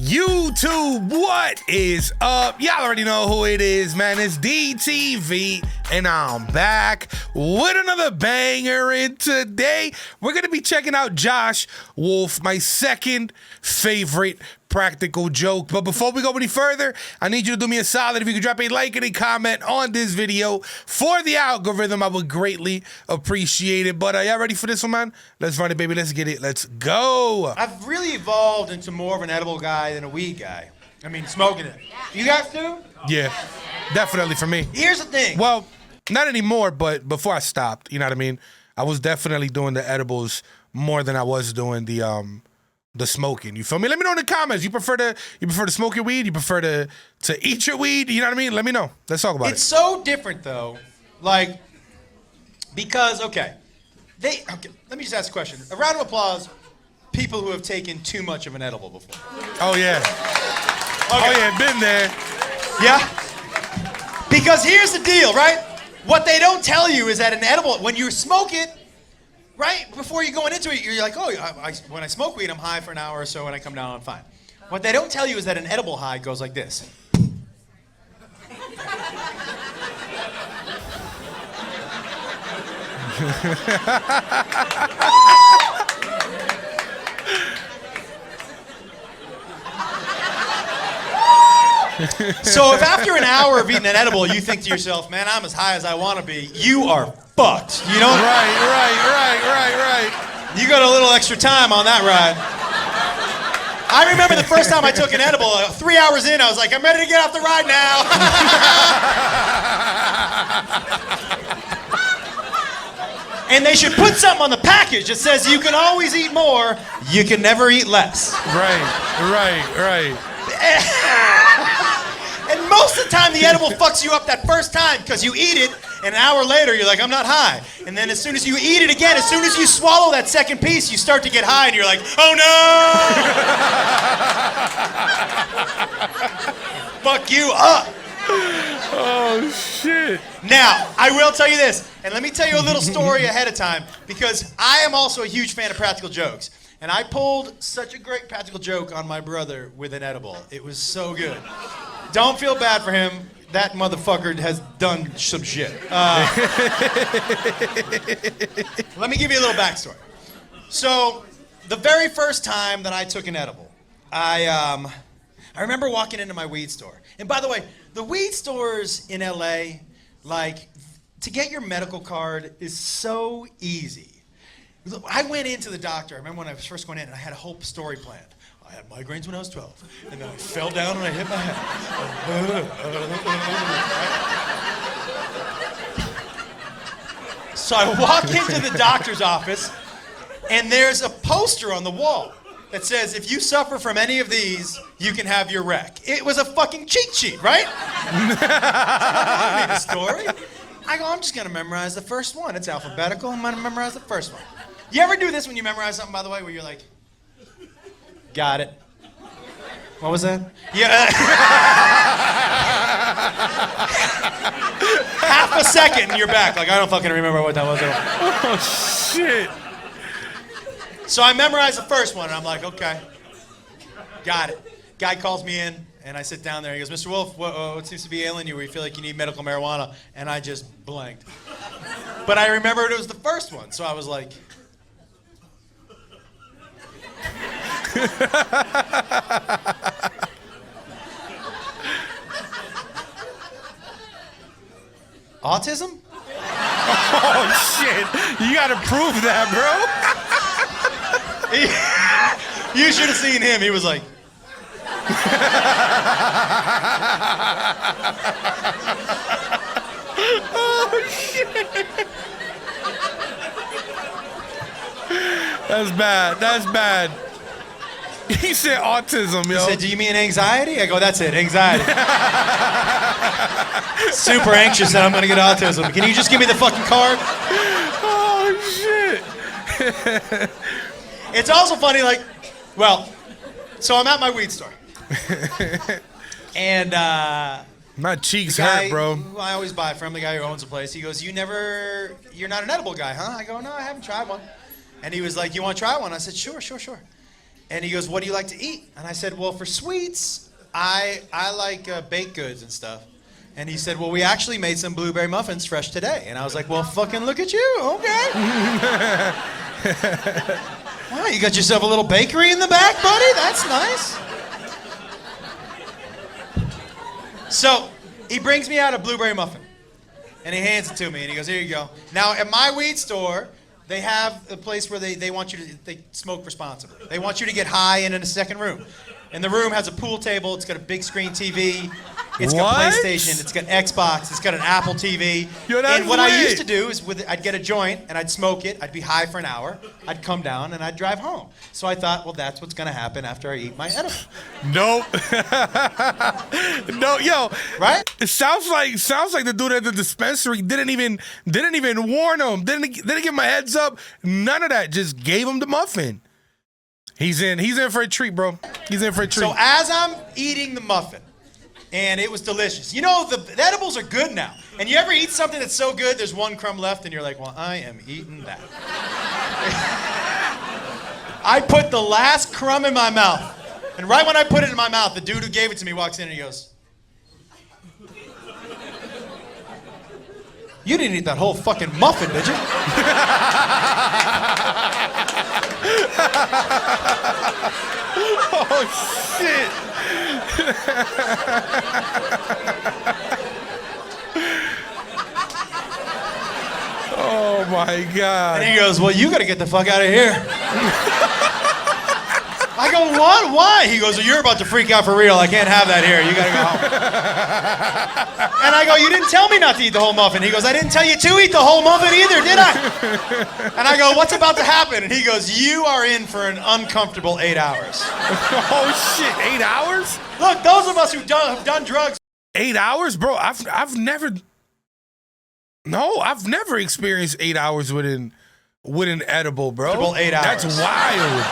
YouTube, what is up? Y'all already know who it is, man. It's DTV, and I'm back with another banger. And today, we're going to be checking out Josh Wolf, my second favorite practical joke. But before we go any further, I need you to do me a solid. If you could drop a like and a comment on this video for the algorithm, I would greatly appreciate it. But y'all ready for this one, man? Let's run it, baby. Let's get it. Let's go. I've really evolved into more of an edible guy than a weed guy. I mean, smoking it. You guys do? Yeah, definitely for me. Here's the thing. Well, not anymore, but before I stopped, you know what I mean? I was definitely doing the edibles more than I was doing the smoking. You feel me? Let me know in the comments. You prefer to smoke your weed? You prefer to eat your weed? You know what I mean? Let me know. Let's talk about it. It's so different though. Like, because okay, let me just ask a question. A round of applause, people who have taken too much of an edible before. Oh yeah. Okay. Oh yeah, been there. Yeah? Because here's the deal, right? What they don't tell you is that an edible, when you smoke it, right before you're going into it, you're like, oh, when I smoke weed, I'm high for an hour or so, and I come down, I'm fine. What they don't tell you is that an edible high goes like this. So if after an hour of eating an edible, you think to yourself, man, I'm as high as I want to be, you are fucked. You know? Right. You got a little extra time on that ride. I remember the first time I took an edible, 3 hours in, I was like, I'm ready to get off the ride now. And they should put something on the package that says you can always eat more, you can never eat less. Right. And most of the time, the edible fucks you up that first time because you eat it, and an hour later, you're like, I'm not high. And then as soon as you eat it again, as soon as you swallow that second piece, you start to get high, and you're like, oh no! Fuck you up. Oh, shit. Now, I will tell you this, and let me tell you a little story ahead of time, because I am also a huge fan of practical jokes. And I pulled such a great practical joke on my brother with an edible. It was so good. Don't feel bad for him. That motherfucker has done some shit. Let me give you a little backstory. So, the very first time that I took an edible, I remember walking into my weed store. And by the way, the weed stores in LA, like, to get your medical card is so easy. I went into the doctor. I remember when I was first going in, and I had a whole story planned. I had migraines when I was 12, and then I fell down and I hit my head. So I walk into the doctor's office, and there's a poster on the wall that says, if you suffer from any of these, you can have your rec. It was a fucking cheat sheet, right? I don't need a story. I go, I'm just going to memorize the first one. It's alphabetical. I'm going to memorize the first one. You ever do this when you memorize something, by the way, where you're like, got it. What was that? Yeah. Half a second and you're back. Like, I don't fucking remember what that was at all. Oh, shit. So I memorized the first one, and I'm like, okay, got it. Guy calls me in, and I sit down there. He goes, Mr. Wolf, what seems to be ailing you where you feel like you need medical marijuana? And I just blanked. But I remembered it was the first one, so I was like... Autism? Oh, shit. You gotta prove that, bro. You should have seen him. He was like... Oh, shit. That's bad. He said autism, yo. He said, do you mean anxiety? I go, that's it, anxiety. Super anxious that I'm going to get autism. Can you just give me the fucking card? Oh, shit. It's also funny, like, well, so I'm at my weed store. And, my cheeks guy hurt, bro. Who I always buy from, the guy who owns the place, he goes, you're not an edible guy, huh? I go, no, I haven't tried one. And he was like, you want to try one? I said, sure. And he goes, what do you like to eat? And I said, well, for sweets, I like baked goods and stuff. And he said, well, we actually made some blueberry muffins fresh today. And I was like, well, fucking look at you, okay. Wow, you got yourself a little bakery in the back, buddy? That's nice. So he brings me out a blueberry muffin. And he hands it to me, and he goes, here you go. Now, at my weed store, they have a place where they want you to they smoke responsibly. They want you to get high and in a second room. And the room has a pool table. It's got a big screen TV. It's got PlayStation. It's got Xbox. It's got an Apple TV. And what I used to do is I'd get a joint and I'd smoke it. I'd be high for an hour. I'd come down and I'd drive home. So I thought, well, that's what's going to happen after I eat my edible. Nope. No, yo. Right? It sounds like the dude at the dispensary didn't even warn him. Didn't give him a heads up. None of that. Just gave him the muffin. He's in for a treat, bro. He's in for a treat. So as I'm eating the muffin, and it was delicious. You know, the edibles are good now. And you ever eat something that's so good, there's one crumb left, and you're like, well, I am eating that. I put the last crumb in my mouth. And right when I put it in my mouth, the dude who gave it to me walks in and he goes, you didn't eat that whole fucking muffin, did you? Oh, shit. Oh, my God. And he goes, well, you got to get the fuck out of here. I go, what? Why? He goes, well, you're about to freak out for real. I can't have that here. You got to go home. And I go, you didn't tell me not to eat the whole muffin. He goes, I didn't tell you to eat the whole muffin either, did I? And I go, what's about to happen? And he goes, you are in for an uncomfortable 8 hours. Oh, shit. 8 hours? Look, those of us who've done drugs. 8 hours? Bro, I've never experienced 8 hours with an edible, bro. 8 hours. That's wild.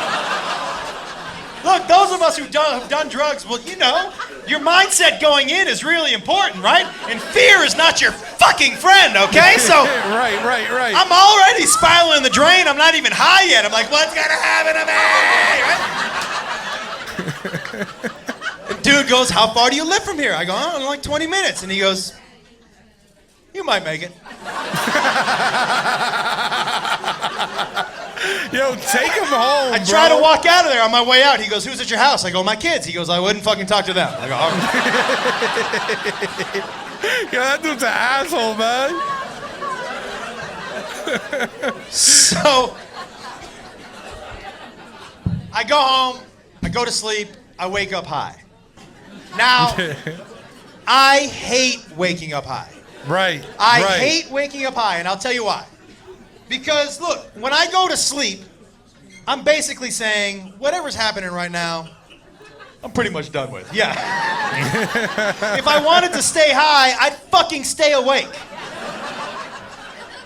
Look, those of us who've done drugs, well, you know, your mindset going in is really important, right? And fear is not your fucking friend, okay? So Right. I'm already spiraling the drain. I'm not even high yet. I'm like, what's gonna happen to me? Right? The dude goes, how far do you live from here? I go, oh, like 20 minutes. And he goes, you might make it. Yo, take him home, I try to walk out of there on my way out. He goes, who's at your house? I go, my kids. He goes, I wouldn't fucking talk to them. I go, all right. Yo, that dude's an asshole, man. So, I go home, I go to sleep, I wake up high. Now, I hate waking up high. Right. I hate waking up high, and I'll tell you why. Because, look, when I go to sleep, I'm basically saying, whatever's happening right now, I'm pretty much done with. Yeah. If I wanted to stay high, I'd fucking stay awake.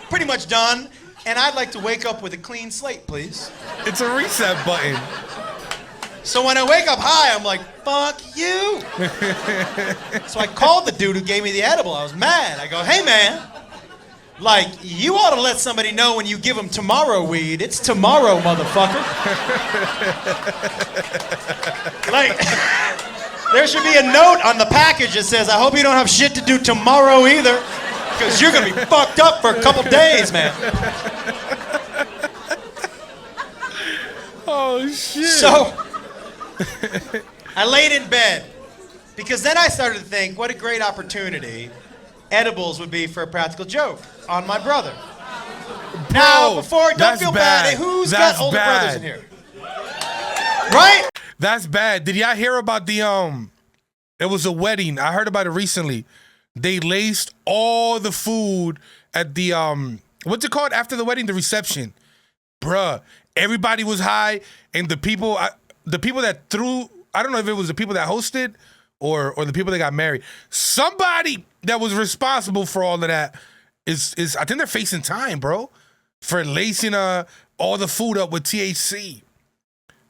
Pretty much done, and I'd like to wake up with a clean slate, please. It's a reset button. So when I wake up high, I'm like, fuck you. So I called the dude who gave me the edible. I was mad. I go, hey, man. Like, you ought to let somebody know when you give them tomorrow weed. It's tomorrow, motherfucker. Like, there should be a note on the package that says, I hope you don't have shit to do tomorrow either, because you're going to be fucked up for a couple days, man. Oh, shit. So, I laid in bed, because then I started to think, what a great opportunity edibles would be for a practical joke on my brother. Bro, now, don't feel bad. Hey, who's got older brothers in here? Right? That's bad. Did y'all hear about the it was a wedding. I heard about it recently. They laced all the food at the what's it called after the wedding? The reception. Bruh, everybody was high, and the people that threw, I don't know if it was the people that hosted or the people that got married. Somebody that was responsible for all of that is I think they're facing time, bro, for lacing all the food up with THC.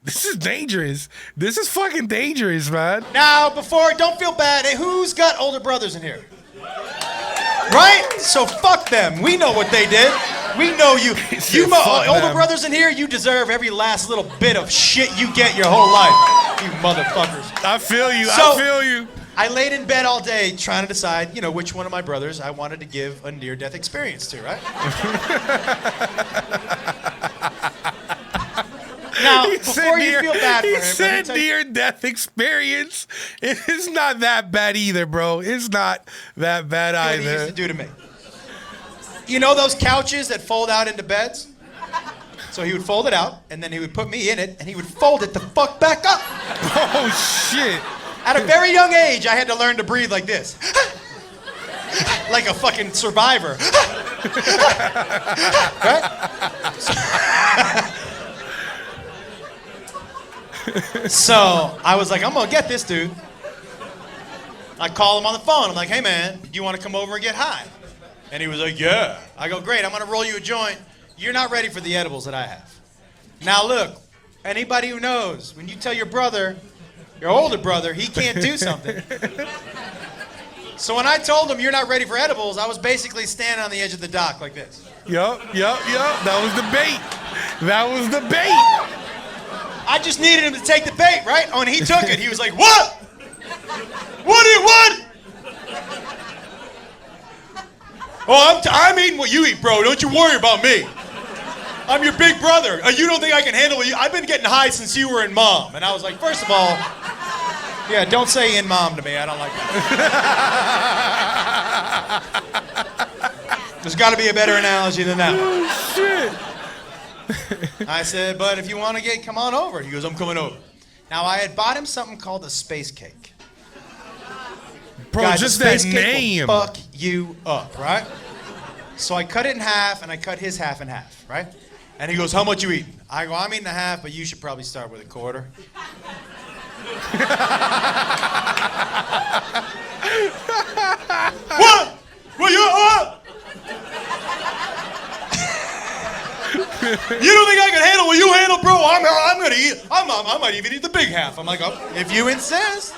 This is dangerous. This is fucking dangerous, man. Now, don't feel bad. Hey, who's got older brothers in here? Right? So fuck them. We know what they did. We know you. said, Older them. brothers in here, you deserve every last little bit of shit you get your whole life. You motherfuckers. I feel you. So- I feel you. I laid in bed all day trying to decide, which one of my brothers I wanted to give a near-death experience to, right? Now, before you feel bad for him, he let me said tell you- near-death experience. It's not that bad either, bro. It's not that bad what he used either. to do to me. You know those couches that fold out into beds? So he would fold it out, and then he would put me in it, and he would fold it the fuck back up. Oh, shit. At a very young age, I had to learn to breathe like this. Like a fucking survivor. Right? So I was like, I'm gonna get this dude. I call him on the phone. I'm like, hey man, do you want to come over and get high? And he was like, yeah. I go, great, I'm gonna roll you a joint. You're not ready for the edibles that I have. Now look, anybody who knows, when you tell your brother, your older brother, he can't do something. So when I told him you're not ready for edibles, I was basically standing on the edge of the dock like this. Yup. That was the bait. That was the bait. I just needed him to take the bait, right? Oh, and he took it. He was like, what? What? Oh, I'm eating what you eat, bro. Don't you worry about me. I'm your big brother. You don't think I can handle it? I've been getting high since you were in mom. And I was like, first of all, yeah, don't say in mom to me. I don't like that. There's got to be a better analogy than that. Oh, shit. I said, but if you want to come on over. He goes, I'm coming over. Now, I had bought him something called a space cake. Bro, Guys, just a that space cake name. will fuck you up, right? So I cut it in half, and I cut his half in half, right? And he goes, how much you eating? I go, I'm eating a half, but you should probably start with a quarter. What? Well, what? You don't think I can handle what you handle, bro? I'm gonna eat. I might even eat the big half. I'm like, oh, if you insist.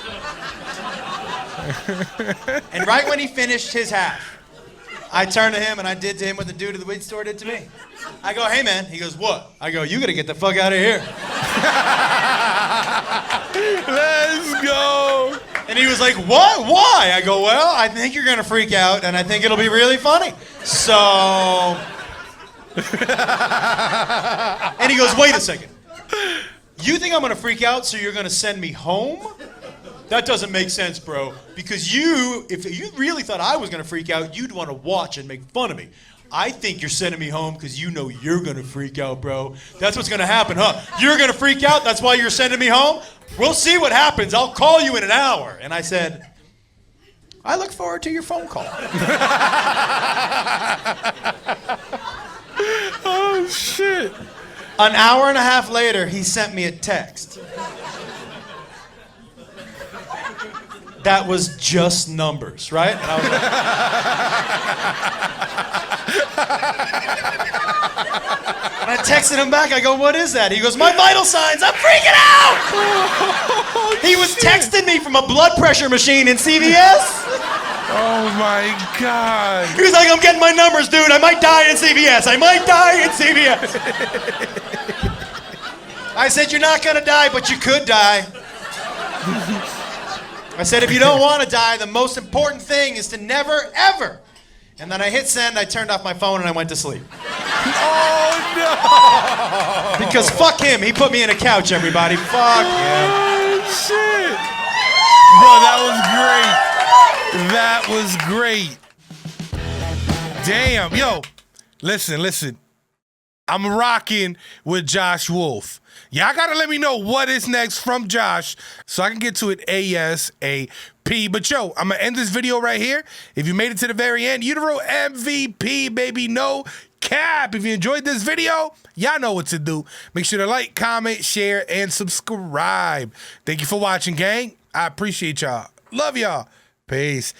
And right when he finished his half, I turned to him and I did to him what the dude at the weed store did to me. I go, hey man. He goes, what? I go, you gotta get the fuck out of here. Let's go. And he was like, what? Why? I go, well, I think you're gonna freak out and I think it'll be really funny. So. And he goes, wait a second. You think I'm gonna freak out so you're gonna send me home? That doesn't make sense, bro. Because if you really thought I was gonna freak out, you'd wanna watch and make fun of me. I think you're sending me home because you know you're gonna freak out, bro. That's what's gonna happen, huh? You're gonna freak out, that's why you're sending me home? We'll see what happens. I'll call you in an hour. And I said, I look forward to your phone call. Oh, shit. An hour and a half later, he sent me a text. That was just numbers, right? And I was like, and I texted him back. I go, what is that? He goes, my vital signs. I'm freaking out. He was texting me from a blood pressure machine in CVS. Oh, my God. He was like, I'm getting my numbers, dude. I might die in CVS. I might die in CVS. I said, you're not going to die, but you could die. I said, if you don't want to die, the most important thing is to never, ever. And then I hit send, I turned off my phone, and I went to sleep. Oh, no. Because fuck him. He put me in a couch, everybody. Fuck him. Oh, shit. Bro, that was great. Damn. Yo, listen. I'm rocking with Josh Wolf. Y'all gotta let me know what is next from Josh so I can get to it ASAP. But yo, I'm gonna end this video right here. If you made it to the very end, you the real MVP, baby. No cap. If you enjoyed this video, y'all know what to do. Make sure to like, comment, share, and subscribe. Thank you for watching, gang. I appreciate y'all. Love y'all. Peace.